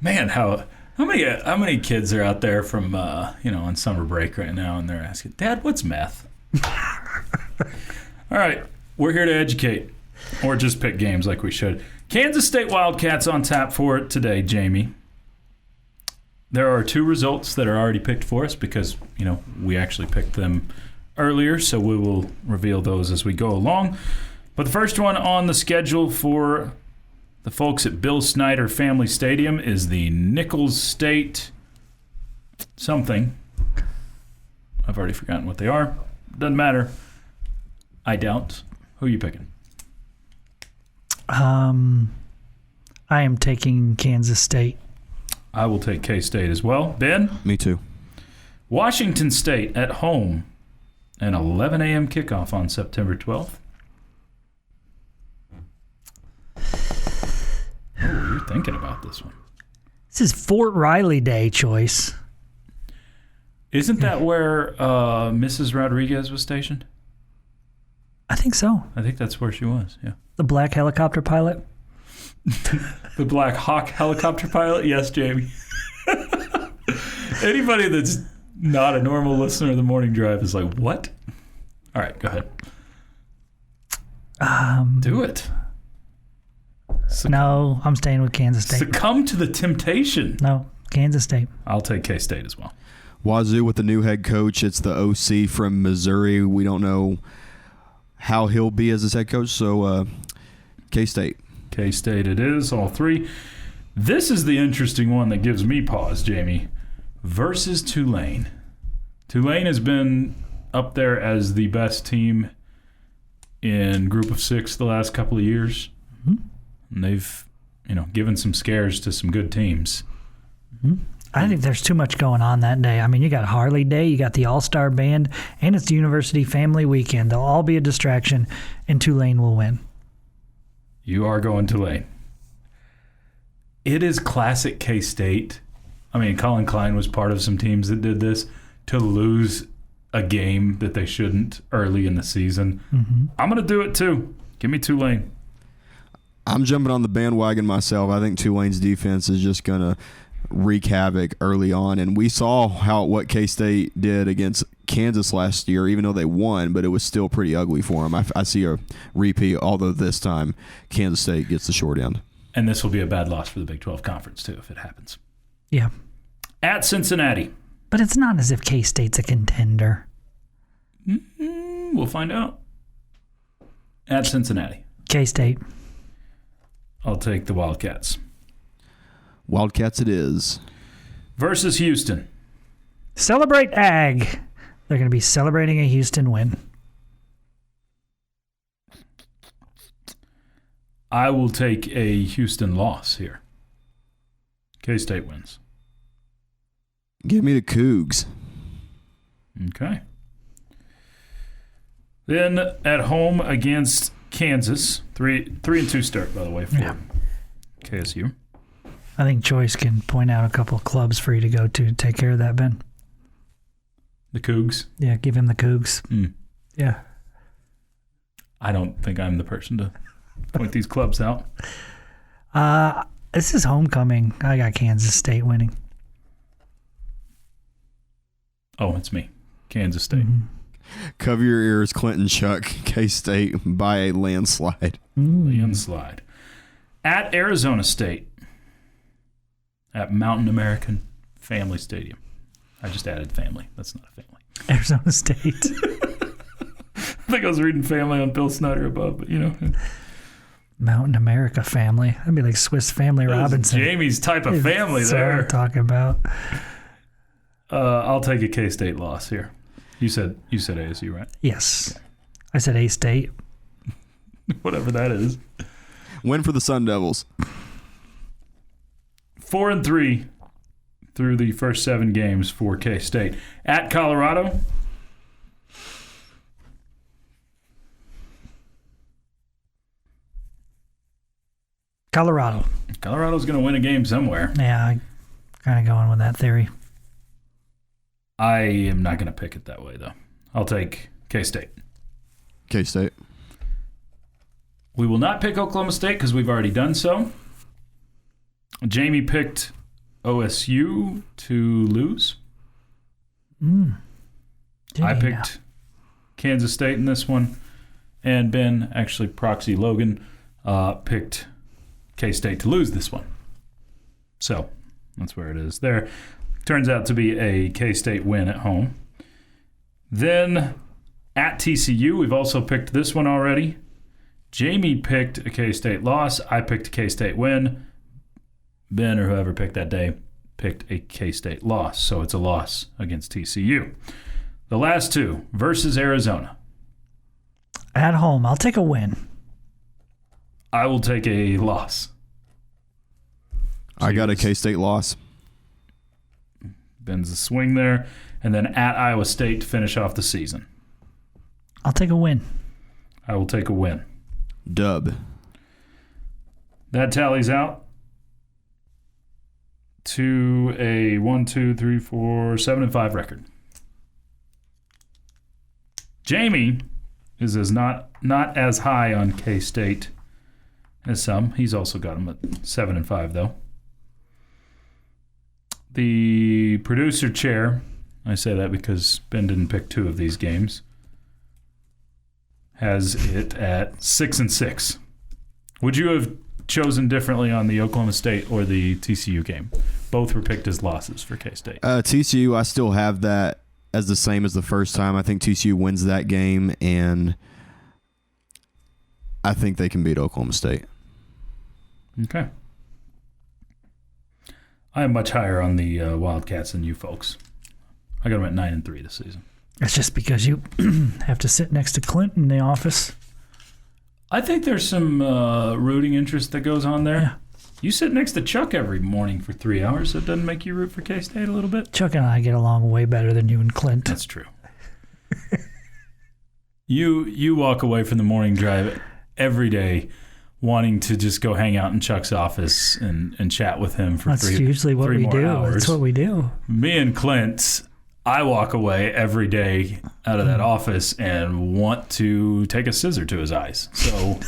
Man, how many kids are out there from on summer break right now and they're asking, Dad, what's meth? All right, we're here to educate or just pick games like we should. Kansas State Wildcats on tap for it today, Jamie. There are 2 results that are already picked for us because, we actually picked them earlier, so we will reveal those as we go along. But the first one on the schedule for the folks at Bill Snyder Family Stadium is the Nichols State something. I've already forgotten what they are. Doesn't matter. I doubt. Who are you picking? I am taking Kansas State. I will take K-State as well. Ben? Me too. Washington State at home. An 11 a.m. kickoff on September 12th. Oh, you're thinking about this one. This is Fort Riley Day, Choice. Isn't that where Mrs. Rodriguez was stationed? I think so. I think that's where she was, yeah. The black helicopter pilot? The Black Hawk helicopter pilot? Yes, Jamie. Anybody that's not a normal listener of the Morning Drive is like, what? All right, go ahead. Do it. No, I'm staying with Kansas State. Succumb to the temptation. No, Kansas State. I'll take K-State as well. Wazoo with the new head coach. It's the OC from Missouri. We don't know how he'll be as his head coach, so K-State. K-State it is, all 3. This is the interesting one that gives me pause, Jamie. Versus Tulane. Tulane has been up there as the best team in Group of 6 the last couple of years. Mm-hmm. And they've, given some scares to some good teams. Mm-hmm. I think there's too much going on that day. I mean, you got Harley Day, you got the All-Star Band, and it's the University Family Weekend. They'll all be a distraction, and Tulane will win. You are going Tulane. It is classic K-State. I mean, Colin Klein was part of some teams that did this, to lose a game that they shouldn't early in the season. Mm-hmm. I'm going to do it too. Give me Tulane. I'm jumping on the bandwagon myself. I think Tulane's defense is just going to wreak havoc early on. And we saw what K-State did against Kansas last year, even though they won, but it was still pretty ugly for them. I see a repeat, although this time Kansas State gets the short end. And this will be a bad loss for the Big 12 Conference too if it happens. Yeah. At Cincinnati. But it's not as if K-State's a contender. We'll find out. At Cincinnati. K-State. I'll take the Wildcats. Wildcats it is. Versus Houston. Celebrate Ag. They're going to be celebrating a Houston win. I will take a Houston loss here. K-State wins. Give me the Cougs. Okay. Then at home against Kansas. 3-2 start, by the way, for KSU. I think Choice can point out a couple of clubs for you to go to take care of that, Ben. The Cougs? Yeah, give him the Cougs. Yeah. I don't think I'm the person to point these clubs out. This is homecoming. I got Kansas State winning. Oh, it's me. Kansas State. Cover your ears, Clinton Chuck. K-State by a landslide. Landslide. At Arizona State. At Mountain American Family Stadium. I just added family. That's not a family. Arizona State. I think I was reading family on Bill Snyder above, but Mountain America family. That'd be like Swiss Family Robinson. Jamie's type of family That's there. what I'm talking about. I'll take a K-State loss here. You said ASU, right? Yes. I said A-State. Whatever that is. Win for the Sun Devils. 4-3 through the first 7 games for K-State. At Colorado. Colorado's going to win a game somewhere. Yeah, I'm kind of going with that theory. I am not going to pick it that way, though. I'll take K-State. K-State. We will not pick Oklahoma State because we've already done so. Jamie picked OSU to lose. I picked Kansas State in this one. And Ben, actually Proxy Logan, picked K-State to lose this one. So that's where it is there. Turns out to be a K-State win at home. Then at TCU, we've also picked this one already. Jamie picked a K-State loss. I picked a K-State win. Ben, or whoever picked that day, picked a K-State loss. So it's a loss against TCU. The last two, versus Arizona. At home, I'll take a win. I will take a loss. I got a K-State loss. Ben's a swing there. And then at Iowa State to finish off the season. I'll take a win. I will take a win. Dub. That tallies out to a 7-5 record. Jamie is not as high on K-State as some. He's also got him at 7-5, though. The producer chair, I say that because Ben didn't pick 2 of these games, has it at 6-6. Would you have chosen differently on the Oklahoma State or the TCU game? Both were picked as losses for K-State. TCU, I still have that as the same as the first time. I think TCU wins that game, and I think they can beat Oklahoma State. Okay. I am much higher on the Wildcats than you folks. I got them at 9-3 this season. That's just because you have to sit next to Clint in the office. I think there's some rooting interest that goes on there. Yeah. You sit next to Chuck every morning for 3 hours. So it doesn't make you root for K-State a little bit? Chuck and I get along way better than you and Clint. That's true. You walk away from the morning drive every day wanting to just go hang out in Chuck's office and chat with him for That's usually what we do. Hours. That's what we do. Me and Clint, I walk away every day out of that office and want to take a scissor to his eyes. So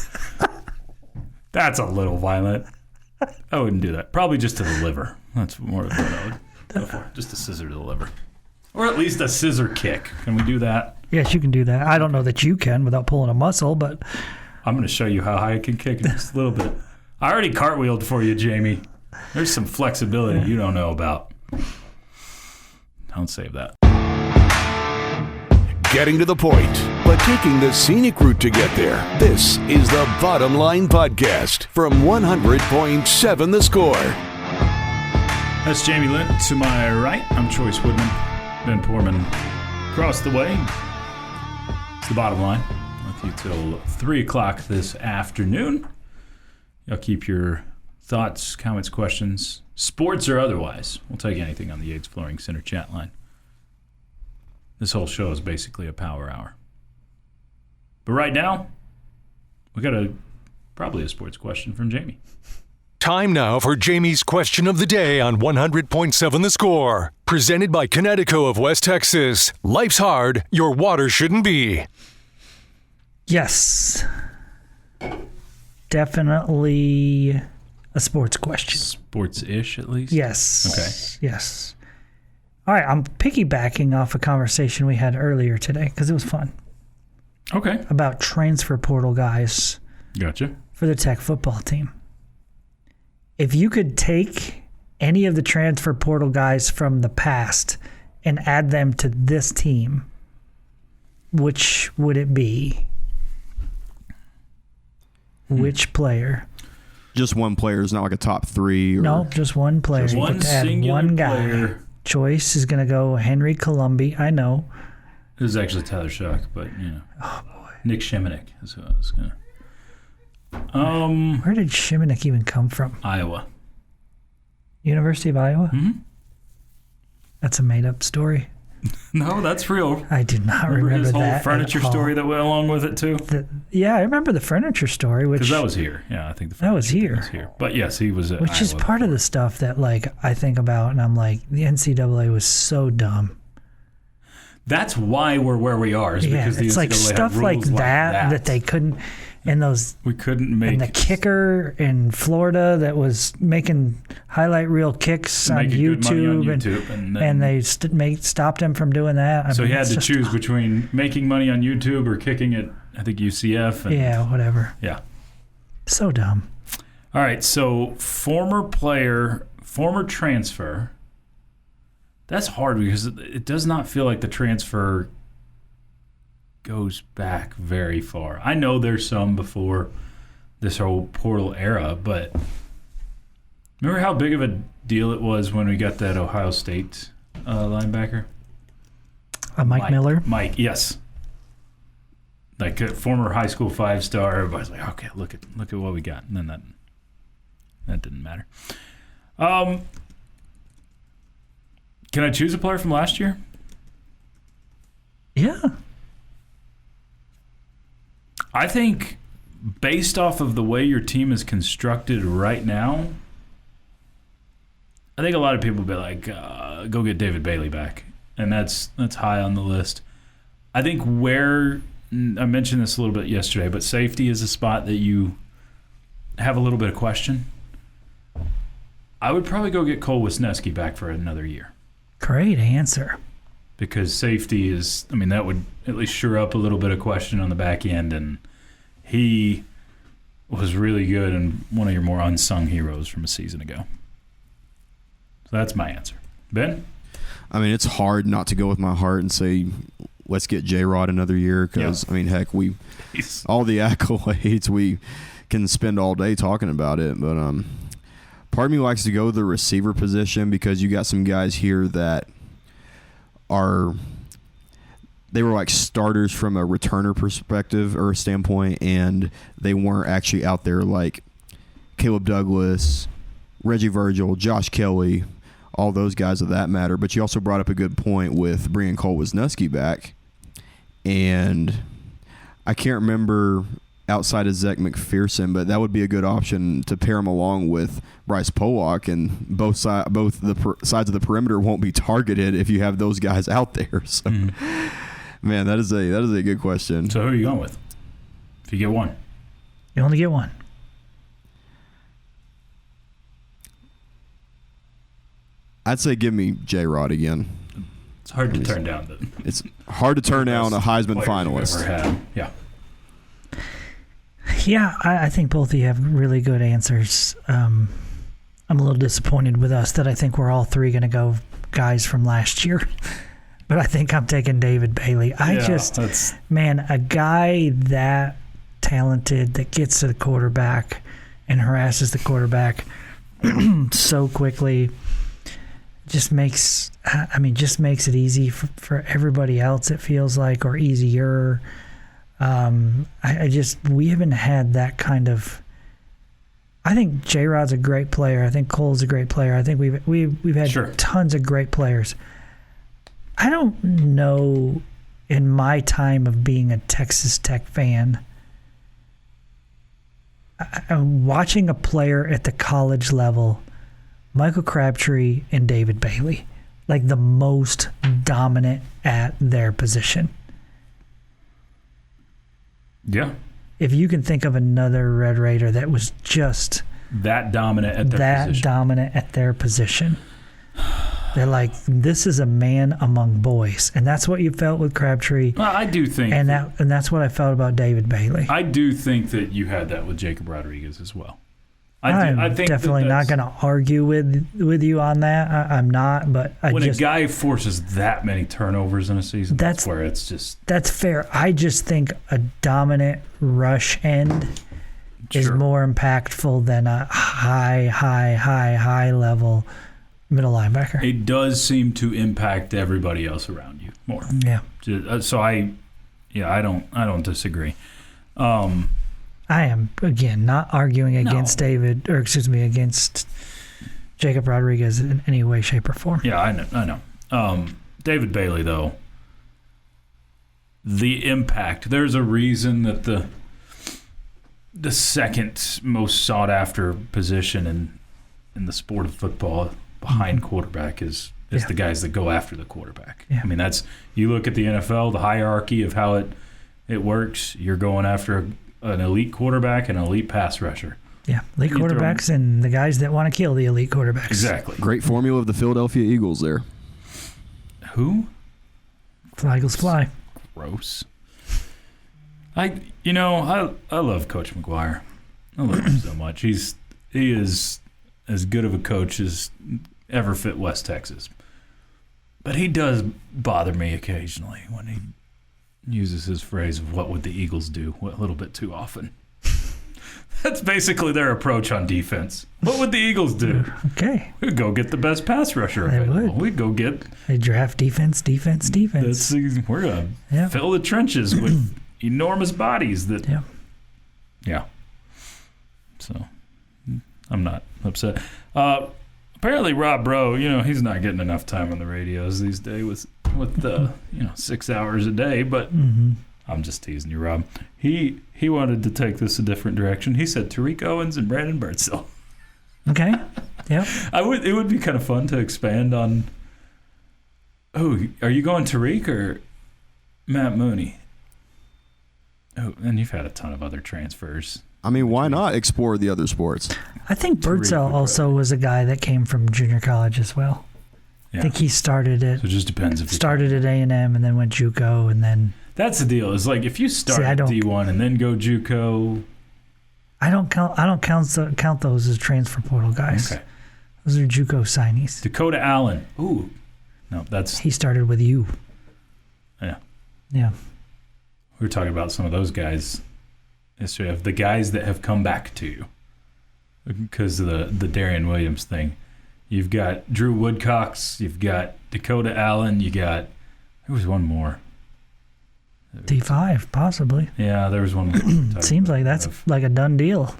that's a little violent. I wouldn't do that. Probably just to the liver. That's more of what I would go for. Just a scissor to the liver. Or at least a scissor kick. Can we do that? Yes, you can do that. I don't know that you can without pulling a muscle, but I'm going to show you how high I can kick in just a little bit. I already cartwheeled for you, Jamie. There's some flexibility you don't know about. Don't save that. Getting to the point, but taking the scenic route to get there. This is the Bottom Line Podcast from 100.7 The Score. That's Jamie Lent to my right. I'm Chois Woodman. Ben Poorman across the way. It's the Bottom Line with you till 3 o'clock this afternoon. Y'all keep your thoughts, comments, questions, sports or otherwise. We'll take anything on the Yates Flooring Center chat line. This whole show is basically a power hour. But right now, we got probably a sports question from Jamie. Time now for Jamie's question of the day on 100.7 The Score. Presented by Connecticut of West Texas. Life's hard, your water shouldn't be. Yes. Definitely a sports question. Sports-ish, at least? Yes. Okay. Yes. All right, I'm piggybacking off a conversation we had earlier today because it was fun. Okay. About transfer portal guys. Gotcha. For the Tech football team. If you could take any of the transfer portal guys from the past and add them to this team, which would it be? Which player? Just one player. It's not like a top three. Or... No, just one player. Just one singular one guy. player. Choice is going to go Henry Columbi. I know. It was actually Tyler Shuck, but, you know. Oh, boy. Nick Shimonek is who I was going to. Where did Shimonek even come from? Iowa. University of Iowa? Mm-hmm. That's a made-up story. No, that's real. I did not remember his whole that furniture story that went along with it, too? Yeah, I remember the furniture story. Because that was here. Yeah, I think that was here. Was here. But, yes, he was at Which Iowa is part of the stuff that, like, I think about, and I'm like, the NCAA was so dumb. That's why we're where we are. Is because the it's NCAA like stuff like that they couldn't... And those we couldn't make and the kicker in Florida that was making highlight reel kicks on YouTube, and they stopped him from doing that. So he had to choose between making money on YouTube or kicking at I think UCF. And, whatever. Yeah, so dumb. All right, so former player, former transfer. That's hard because it does not feel like the transfer goes back very far. I know there's some before this whole portal era, but remember how big of a deal it was when we got that Ohio State linebacker? Mike Miller? Mike, yes. Like a former high school 5-star. Everybody's like, okay, look at what we got. And then that didn't matter. Can I choose a player from last year? Yeah. I think based off of the way your team is constructed right now, I think a lot of people will be like, go get David Bailey back. And that's high on the list. I think where, I mentioned this a little bit yesterday, but safety is a spot that you have a little bit of question. I would probably go get Cole Wisniewski back for another year. Great answer. Because safety is, that would at least shore up a little bit of question on the back end, and he was really good and one of your more unsung heroes from a season ago. So that's my answer. Ben? It's hard not to go with my heart and say, let's get J-Rod another year because, heck, all the accolades, we can spend all day talking about it, but part of me likes to go the receiver position because you got some guys here that they were like starters from a returner perspective or standpoint, and they weren't actually out there like Caleb Douglas, Reggie Virgil, Josh Kelly, all those guys of that matter. But you also brought up a good point with bringing Cole Wisniewski back, and I can't remember outside of Zach McPherson, but that would be a good option to pair him along with Bryce Pollock, and both sides of the perimeter won't be targeted if you have those guys out there. So, man, that is a good question. So who are you going with? If you get one, you only get one. I'd say give me J-Rod again. It's hard to turn down. It's hard to turn down a Heisman finalist. Yeah. Yeah, I think both of you have really good answers. I'm a little disappointed with us that I think we're all three going to go guys from last year. but I think I'm taking David Bailey. Man, a guy that talented that gets to the quarterback and harasses the quarterback so quickly just makes it easy for everybody else, it feels like, or easier. We haven't had that kind of. I think J-Rod's a great player. I think Cole's a great player. I think we've had tons of great players. I don't know, in my time of being a Texas Tech fan, I'm watching a player at the college level, Michael Crabtree and David Bailey, like the most dominant at their position. Yeah. If you can think of another Red Raider that was just that dominant at their position. They're like, this is a man among boys, and that's what you felt with Crabtree. Well, I do think, and that's what I felt about David Bailey. I do think that you had that with Jacob Rodriguez as well. I think definitely not going to argue with you on that. I'm not, but when a guy forces that many turnovers in a season, that's where it's just. That's fair. I just think a dominant rush end is more impactful than a high level middle linebacker. It does seem to impact everybody else around you more. Yeah. So I don't disagree. I am, again, not arguing against against Jacob Rodriguez in any way, shape, or form. Yeah, I know. David Bailey, though, the impact. There's a reason that the second most sought after position in the sport of football behind quarterback is the guys that go after the quarterback. Yeah. I mean, you look at the NFL, the hierarchy of how it works. You're going after an elite quarterback and an elite pass rusher. Yeah, elite quarterbacks and the guys that want to kill the elite quarterbacks. Exactly. Great formula of the Philadelphia Eagles there. Who? Fly, Eagles, fly. Gross. I love Coach McGuire. I love him so much. He is as good of a coach as ever fit West Texas. But he does bother me occasionally when he uses his phrase of what would the Eagles do a little bit too often. That's basically their approach on defense. What would the Eagles do? Okay. We'd go get the best pass rusher available. We'd go get... They draft defense. We're going to fill the trenches with enormous bodies that... Yeah. Yeah. So, I'm not upset. Apparently, Rob Bro, he's not getting enough time on the radios these days with 6 hours a day, but I'm just teasing you, Rob. He wanted to take this a different direction. He said Tariq Owens and Brandon Birdsell. Okay. Yep. It would be kind of fun to expand on. Oh, are you going Tariq or Matt Mooney? Oh, and you've had a ton of other transfers. I mean, why not explore the other sports? I think Birdsell also was a guy that came from junior college as well. Yeah. I think he started at. So it just depends if started at A&M and then went JUCO and then. That's the deal. Is like if you start at D1 and then go JUCO. I don't count those as transfer portal guys. Okay. Those are JUCO signees. Dakota Allen. Ooh. No, he started with you. Yeah. Yeah. We were talking about some of those guys yesterday, of the guys that have come back to you because of the Darian Williams thing. You've got Drew Woodcocks. You've got Dakota Allen. There was one more. D5, possibly. Yeah, there was one more. Seems like that's like a done deal.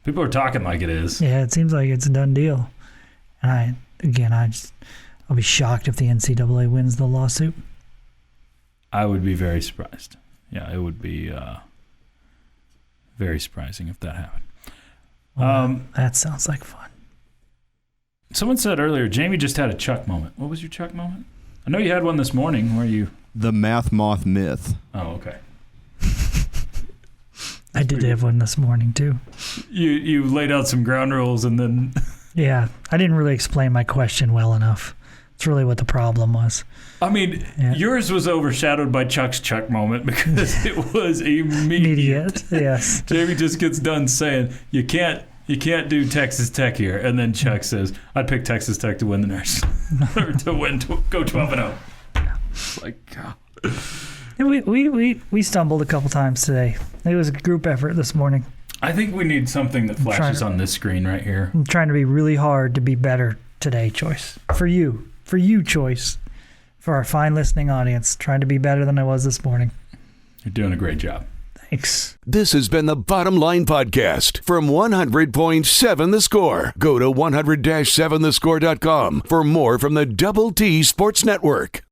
People are talking like it is. Yeah, it seems like it's a done deal. And I'll be shocked if the NCAA wins the lawsuit. I would be very surprised. Yeah, it would be very surprising if that happened. Well, that sounds like fun. Someone said earlier, Jamie just had a Chuck moment. What was your Chuck moment? I know you had one this morning where you... The math moth myth. Oh, okay. I did have one this morning, too. You laid out some ground rules and then... Yeah, I didn't really explain my question well enough. That's really what the problem was. I mean, yours was overshadowed by Chuck's Chuck moment because it was immediate. Yes. Jamie just gets done saying, you can't do Texas Tech here. And then Chuck says, I'd pick Texas Tech to win the national, or to go 12-0. God. We stumbled a couple times today. It was a group effort this morning. I think we need something that flashes on this screen right here. I'm trying to be really hard to be better today, Choice. For you, Choice. For our fine listening audience, trying to be better than I was this morning. You're doing a great job. Thanks. This has been the Bottom Line Podcast from 100.7 The Score. Go to 100-7thescore.com for more from the Double T Sports Network.